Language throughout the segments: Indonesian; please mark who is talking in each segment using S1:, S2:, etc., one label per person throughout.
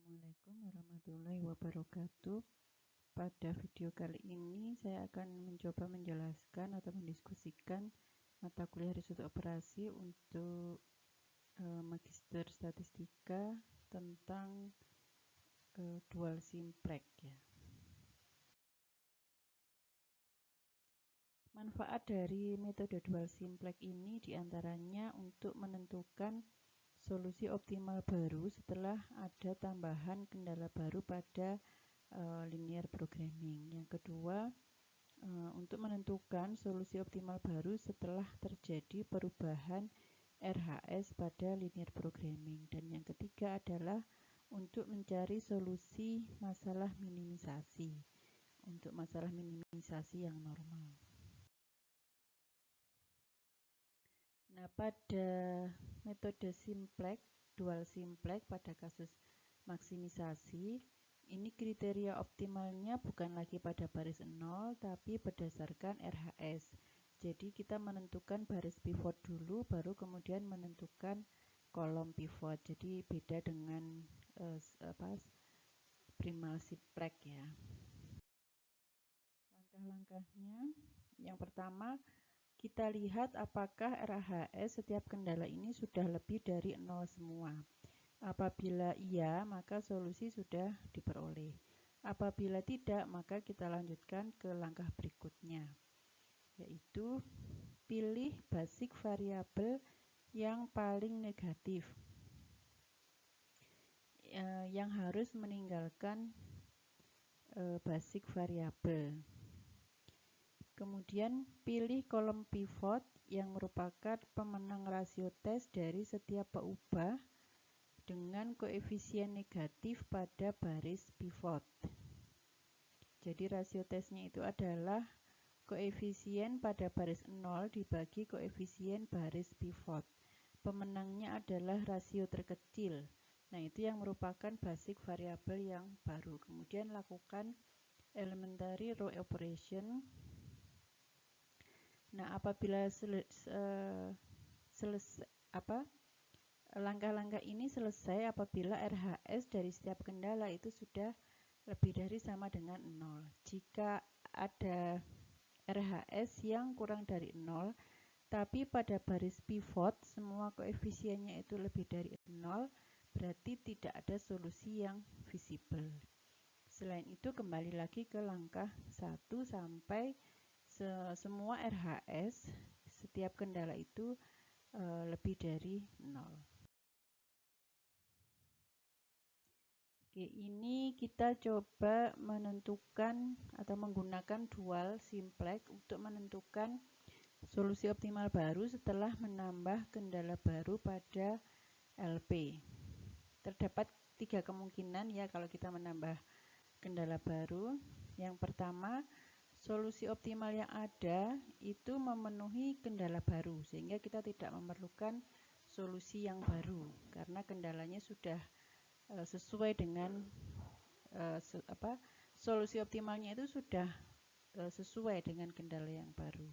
S1: Assalamualaikum warahmatullahi wabarakatuh. Pada video kali ini saya akan mencoba menjelaskan atau mendiskusikan mata kuliah risiko operasi untuk Magister Statistika tentang dual simplex ya. Manfaat dari metode dual simplex ini diantaranya untuk menentukan solusi optimal baru setelah ada tambahan kendala baru pada linear programming. Yang kedua, untuk menentukan solusi optimal baru setelah terjadi perubahan RHS pada linear programming. Dan yang ketiga adalah untuk mencari solusi masalah minimisasi untuk masalah minimisasi yang normal. Nah, pada metode simplex, dual simplex pada kasus maksimisasi, ini kriteria optimalnya bukan lagi pada baris 0, tapi berdasarkan RHS. Jadi kita menentukan baris pivot dulu, baru kemudian menentukan kolom pivot. Jadi beda dengan primal simplex ya. Langkah-langkahnya, yang pertama, kita lihat apakah RHS setiap kendala ini sudah lebih dari 0 semua. Apabila iya, maka solusi sudah diperoleh. Apabila tidak, maka kita lanjutkan ke langkah berikutnya, yaitu pilih basic variabel yang paling negatif, yang harus meninggalkan basic variabel. Kemudian pilih kolom pivot yang merupakan pemenang rasio tes dari setiap peubah dengan koefisien negatif pada baris pivot. Jadi rasio tesnya itu adalah koefisien pada baris 0 dibagi koefisien baris pivot. Pemenangnya adalah rasio terkecil. Nah, itu yang merupakan basic variabel yang baru. Kemudian lakukan elementary row operation. Nah, apabila langkah-langkah ini selesai apabila RHS dari setiap kendala itu sudah lebih dari sama dengan 0. Jika ada RHS yang kurang dari 0, tapi pada baris pivot semua koefisiennya itu lebih dari 0, berarti tidak ada solusi yang visible. Selain itu, kembali lagi ke langkah 1 sampai semua RHS setiap kendala itu lebih dari 0. Oke, ini kita coba menentukan atau menggunakan dual simplex untuk menentukan solusi optimal baru setelah menambah kendala baru pada LP. Terdapat 3 kemungkinan ya kalau kita menambah kendala baru. Yang pertama, solusi optimal yang ada itu memenuhi kendala baru sehingga kita tidak memerlukan solusi yang baru karena kendalanya sudah sesuai dengan solusi optimalnya itu sudah sesuai dengan kendala yang baru.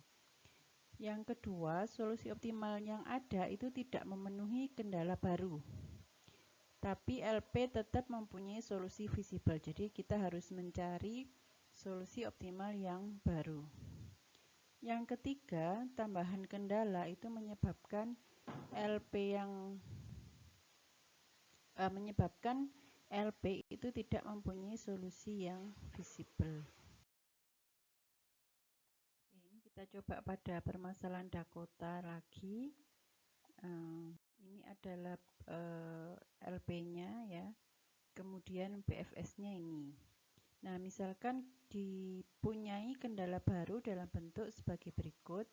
S1: Yang kedua, solusi optimal yang ada itu tidak memenuhi kendala baru, tapi LP tetap mempunyai solusi visible. Jadi kita harus mencari solusi optimal yang baru. Yang ketiga, tambahan kendala itu menyebabkan LP itu tidak mempunyai solusi yang visible. Ini kita coba pada permasalahan Dakota lagi. Ini adalah LP-nya ya. Kemudian BFS-nya ini. Nah, misalkan dipunyai kendala baru dalam bentuk sebagai berikut.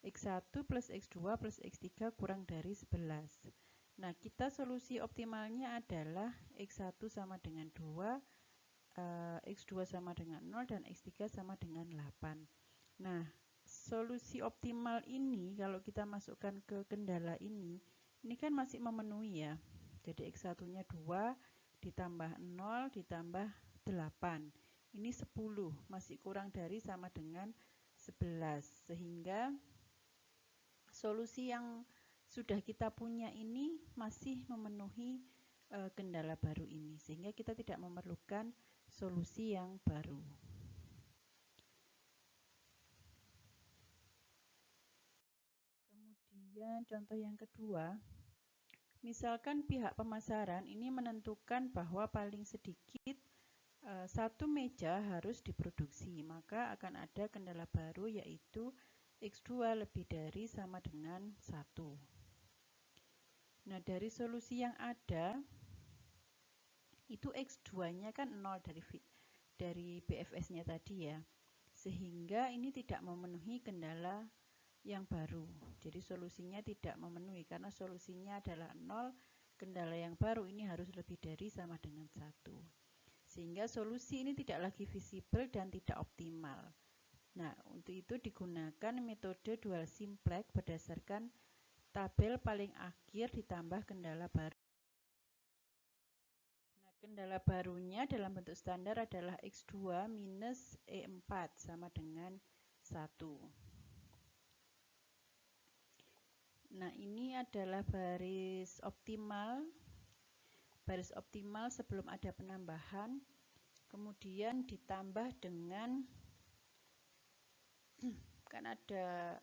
S1: X1 plus X2 plus X3 kurang dari 11. Nah, kita solusi optimalnya adalah X1 sama dengan 2, X2 sama dengan 0, dan X3 sama dengan 8. Nah, solusi optimal ini kalau kita masukkan ke kendala ini kan masih memenuhi ya. Jadi X1-nya 2, ditambah 0, ditambah 8. Ini 10, masih kurang dari sama dengan 11. Sehingga solusi yang sudah kita punya ini masih memenuhi kendala baru ini, sehingga kita tidak memerlukan solusi yang baru. Kemudian contoh yang kedua, misalkan pihak pemasaran ini menentukan bahwa paling sedikit satu meja harus diproduksi, maka akan ada kendala baru yaitu X2 lebih dari sama dengan 1. Nah, dari solusi yang ada, itu X2-nya kan 0 dari BFS-nya tadi ya. Sehingga ini tidak memenuhi kendala yang baru. Jadi solusinya tidak memenuhi karena solusinya adalah 0, kendala yang baru ini harus lebih dari sama dengan 1. Sehingga solusi ini tidak lagi visible dan tidak optimal. Nah, untuk itu digunakan metode dual simplex berdasarkan tabel paling akhir ditambah kendala baru. Nah, kendala barunya dalam bentuk standar adalah X2 minus E4 sama dengan 1. Nah, ini adalah baris optimal. Baris optimal sebelum ada penambahan. Kemudian ditambah dengan kan ada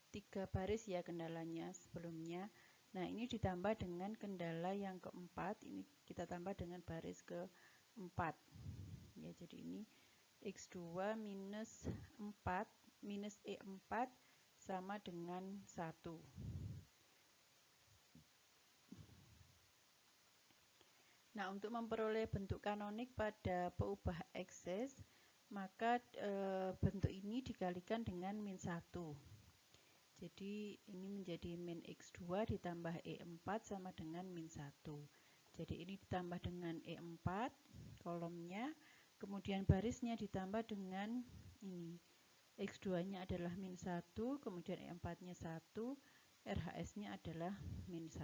S1: 3 baris ya kendalanya sebelumnya. Nah, ini ditambah dengan kendala yang keempat, ini kita tambah dengan baris keempat. Ya, jadi ini X2 minus 4 minus E4 sama dengan 1. Nah, untuk memperoleh bentuk kanonik pada peubah ekses, maka bentuk ini dikalikan dengan min 1. Jadi ini menjadi min X2 ditambah E4 sama dengan min 1. Jadi ini ditambah dengan E4 kolomnya, kemudian barisnya ditambah dengan ini. X2-nya adalah min 1, kemudian E4-nya 1, RHS-nya adalah min 1.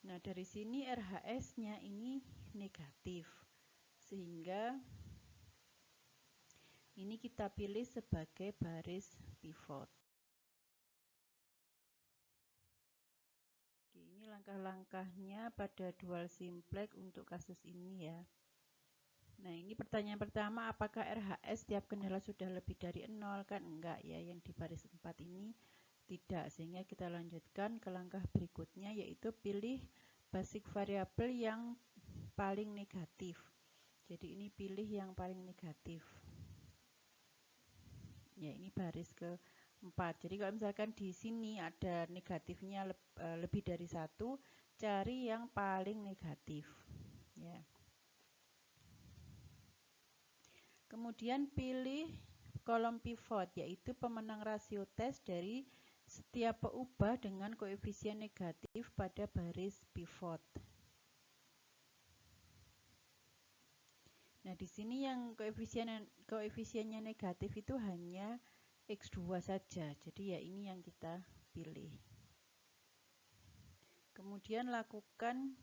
S1: Nah, dari sini RHS-nya ini negatif. Sehingga ini kita pilih sebagai baris pivot. Ini langkah-langkahnya pada dual simplex untuk kasus ini ya. Nah, ini pertanyaan pertama, apakah RHS tiap kendala sudah lebih dari 0? Kan enggak ya, yang di baris 4 ini tidak. Sehingga kita lanjutkan ke langkah berikutnya, yaitu pilih basic variable yang paling negatif. Jadi ini pilih yang paling negatif. Ya, ini baris ke-4. Jadi kalau misalkan di sini ada negatifnya lebih dari 1, cari yang paling negatif. Ya. Kemudian pilih kolom pivot, yaitu pemenang rasio tes dari setiap peubah dengan koefisien negatif pada baris pivot. Nah, di sini yang koefisiennya negatif itu hanya X2 saja. Jadi ya ini yang kita pilih. Kemudian lakukan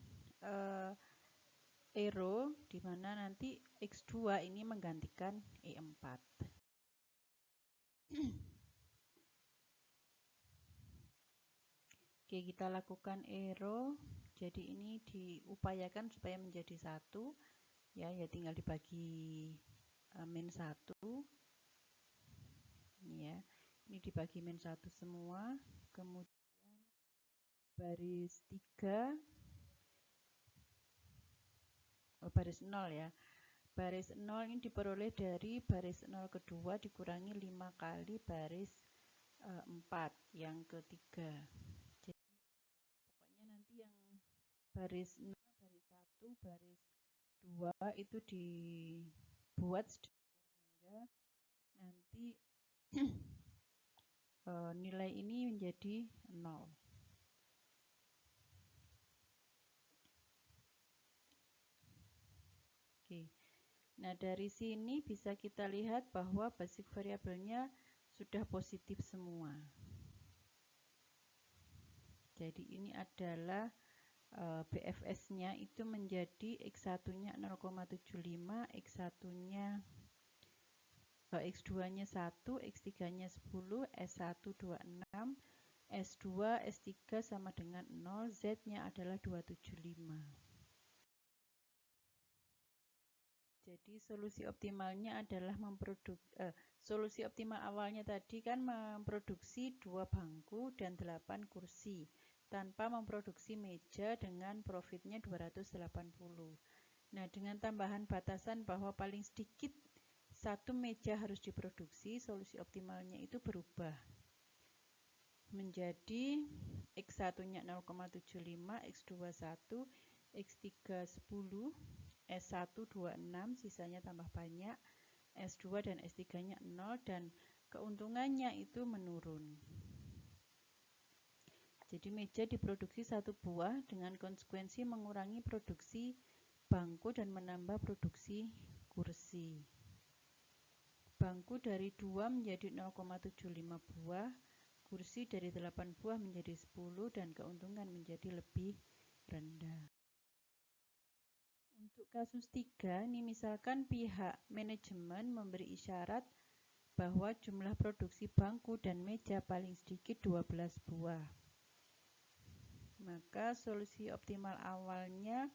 S1: arrow di mana nanti X2 ini menggantikan E4. Oke, kita lakukan arrow. Jadi ini diupayakan supaya menjadi 1. Ya tinggal dibagi min 1. Ya, ini dibagi min 1 semua. Kemudian baris 3. Baris 0 ya. Baris 0 ini diperoleh dari baris 0 kedua dikurangi 5 kali baris 4 yang ketiga. Jadi pokoknya nanti yang baris 0, baris 1, baris 2 itu dibuat sehingga nanti nilai ini menjadi 0. Oke. Nah, dari sini bisa kita lihat bahwa basic variabelnya sudah positif semua. Jadi ini adalah BFS-nya itu menjadi X1-nya 0,75, X1-nya X2-nya 1, X3-nya 10, S1 26, S2, S3 sama dengan 0, Z-nya adalah 275. Jadi solusi optimalnya adalah solusi optimal awalnya tadi kan memproduksi 2 bangku dan 8 kursi tanpa memproduksi meja dengan profitnya 280. Nah, dengan tambahan batasan bahwa paling sedikit 1 meja harus diproduksi, solusi optimalnya itu berubah menjadi X1-nya 0,75, X2 1, X3 10, S1 26, sisanya tambah banyak, S2 dan S3-nya 0, dan keuntungannya itu menurun. Jadi meja diproduksi 1 buah dengan konsekuensi mengurangi produksi bangku dan menambah produksi kursi. Bangku dari 2 menjadi 0,75 buah, kursi dari 8 buah menjadi 10, dan keuntungan menjadi lebih rendah. Untuk kasus 3, ini misalkan pihak manajemen memberi isyarat bahwa jumlah produksi bangku dan meja paling sedikit 12 buah. Maka solusi optimal awalnya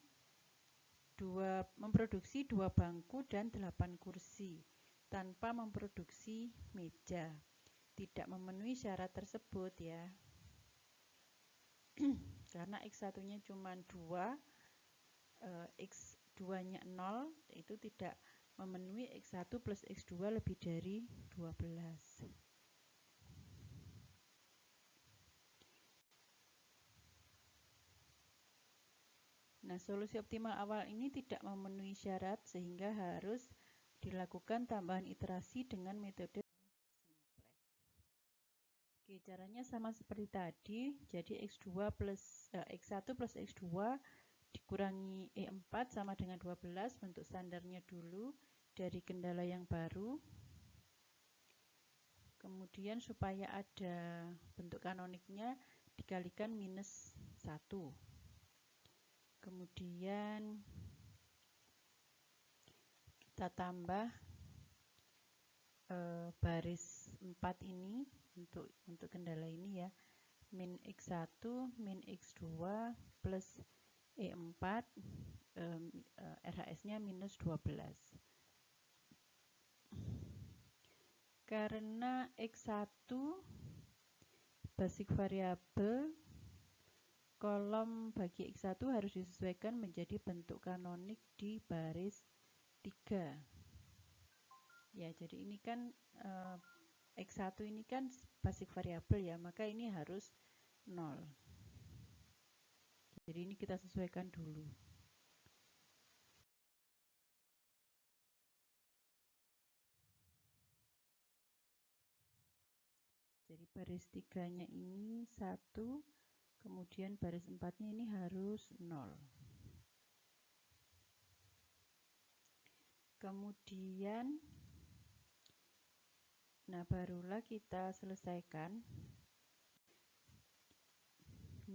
S1: memproduksi 2 bangku dan 8 kursi tanpa memproduksi meja. Tidak memenuhi syarat tersebut ya. Karena X1-nya cuma 2, X2-nya 0, itu tidak memenuhi X1 plus X2 lebih dari 12. Nah, solusi optimal awal ini tidak memenuhi syarat sehingga harus dilakukan tambahan iterasi dengan metode simplex. Oke, caranya sama seperti tadi. Jadi X1 plus X2 dikurangi E4 sama dengan 12, bentuk standarnya dulu dari kendala yang baru. Kemudian supaya ada bentuk kanoniknya dikalikan minus 1. Kemudian kita tambah baris 4 ini untuk kendala ini ya. Min X1 min X2 plus E4, RHS-nya minus 12. Karena X1 basic variabel, kolom bagi X1 harus disesuaikan menjadi bentuk kanonik di baris 3. Ya, jadi ini kan X1 ini kan basic variabel ya, maka ini harus 0. Jadi ini kita sesuaikan dulu. Jadi baris 3-nya ini 1, kemudian baris 4-nya ini harus 0. Kemudian, nah barulah kita selesaikan.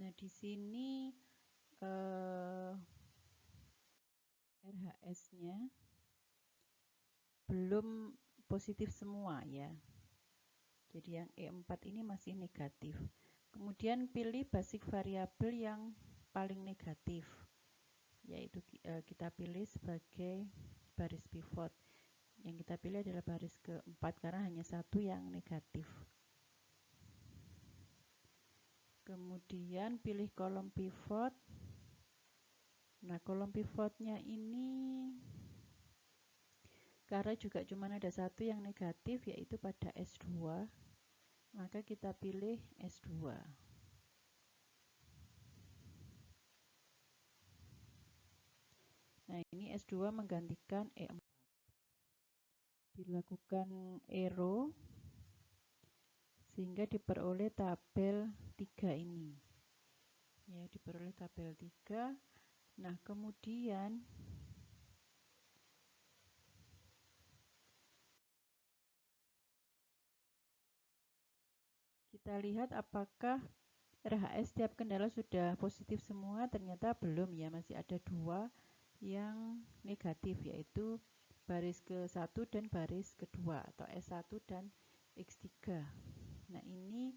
S1: Nah di sini RHS-nya belum positif semua ya. Jadi yang E4 ini masih negatif. Kemudian pilih basic variabel yang paling negatif, yaitu kita pilih sebagai baris pivot. Yang kita pilih adalah baris keempat karena hanya satu yang negatif. Kemudian pilih kolom pivot. Nah, kolom pivotnya ini karena juga cuma ada satu yang negatif, yaitu pada S2, maka kita pilih S2. Nah, ini S2 menggantikan E4. Dilakukan arrow sehingga diperoleh tabel 3 ini. Ya, diperoleh tabel 3. Nah, kemudian kita lihat apakah RHS setiap kendala sudah positif semua. Ternyata belum ya, masih ada 2 yang negatif, yaitu baris ke-1 dan baris kedua atau S1 dan X3. Nah, ini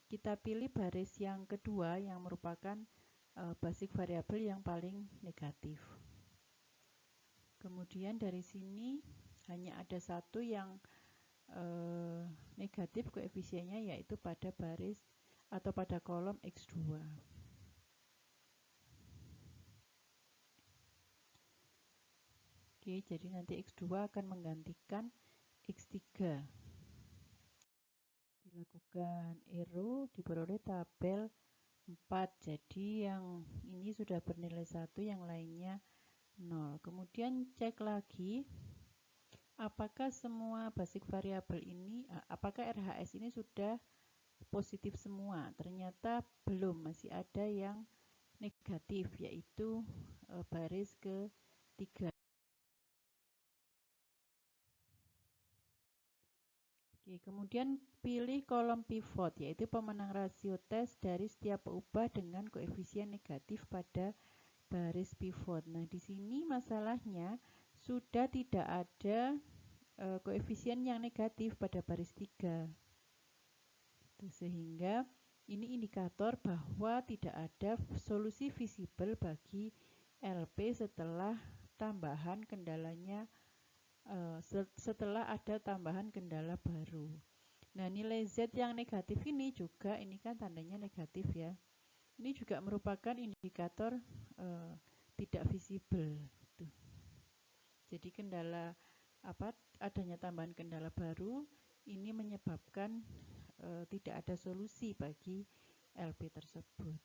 S1: kita pilih baris yang kedua yang merupakan basic variabel yang paling negatif. Kemudian dari sini hanya ada satu yang negatif koefisiennya, yaitu pada baris atau pada kolom X2. Oke, jadi nanti X2 akan menggantikan X3. Dilakukan ero, diperoleh tabel 4. Jadi yang ini sudah bernilai 1, yang lainnya 0. Kemudian cek lagi apakah semua basic variabel ini, apakah RHS ini sudah positif semua. Ternyata belum, masih ada yang negatif, yaitu baris ke-3. Oke, kemudian pilih kolom pivot, yaitu pemenang rasio tes dari setiap peubah dengan koefisien negatif pada baris pivot. Nah, di sini masalahnya sudah tidak ada koefisien yang negatif pada baris 3. Sehingga ini indikator bahwa tidak ada solusi visible bagi LP setelah tambahan kendalanya, setelah ada tambahan kendala baru. Nah, nilai Z yang negatif ini juga, ini kan tandanya negatif ya. Ini juga merupakan indikator tidak visible. Jadi kendala adanya tambahan kendala baru ini menyebabkan tidak ada solusi bagi LP tersebut.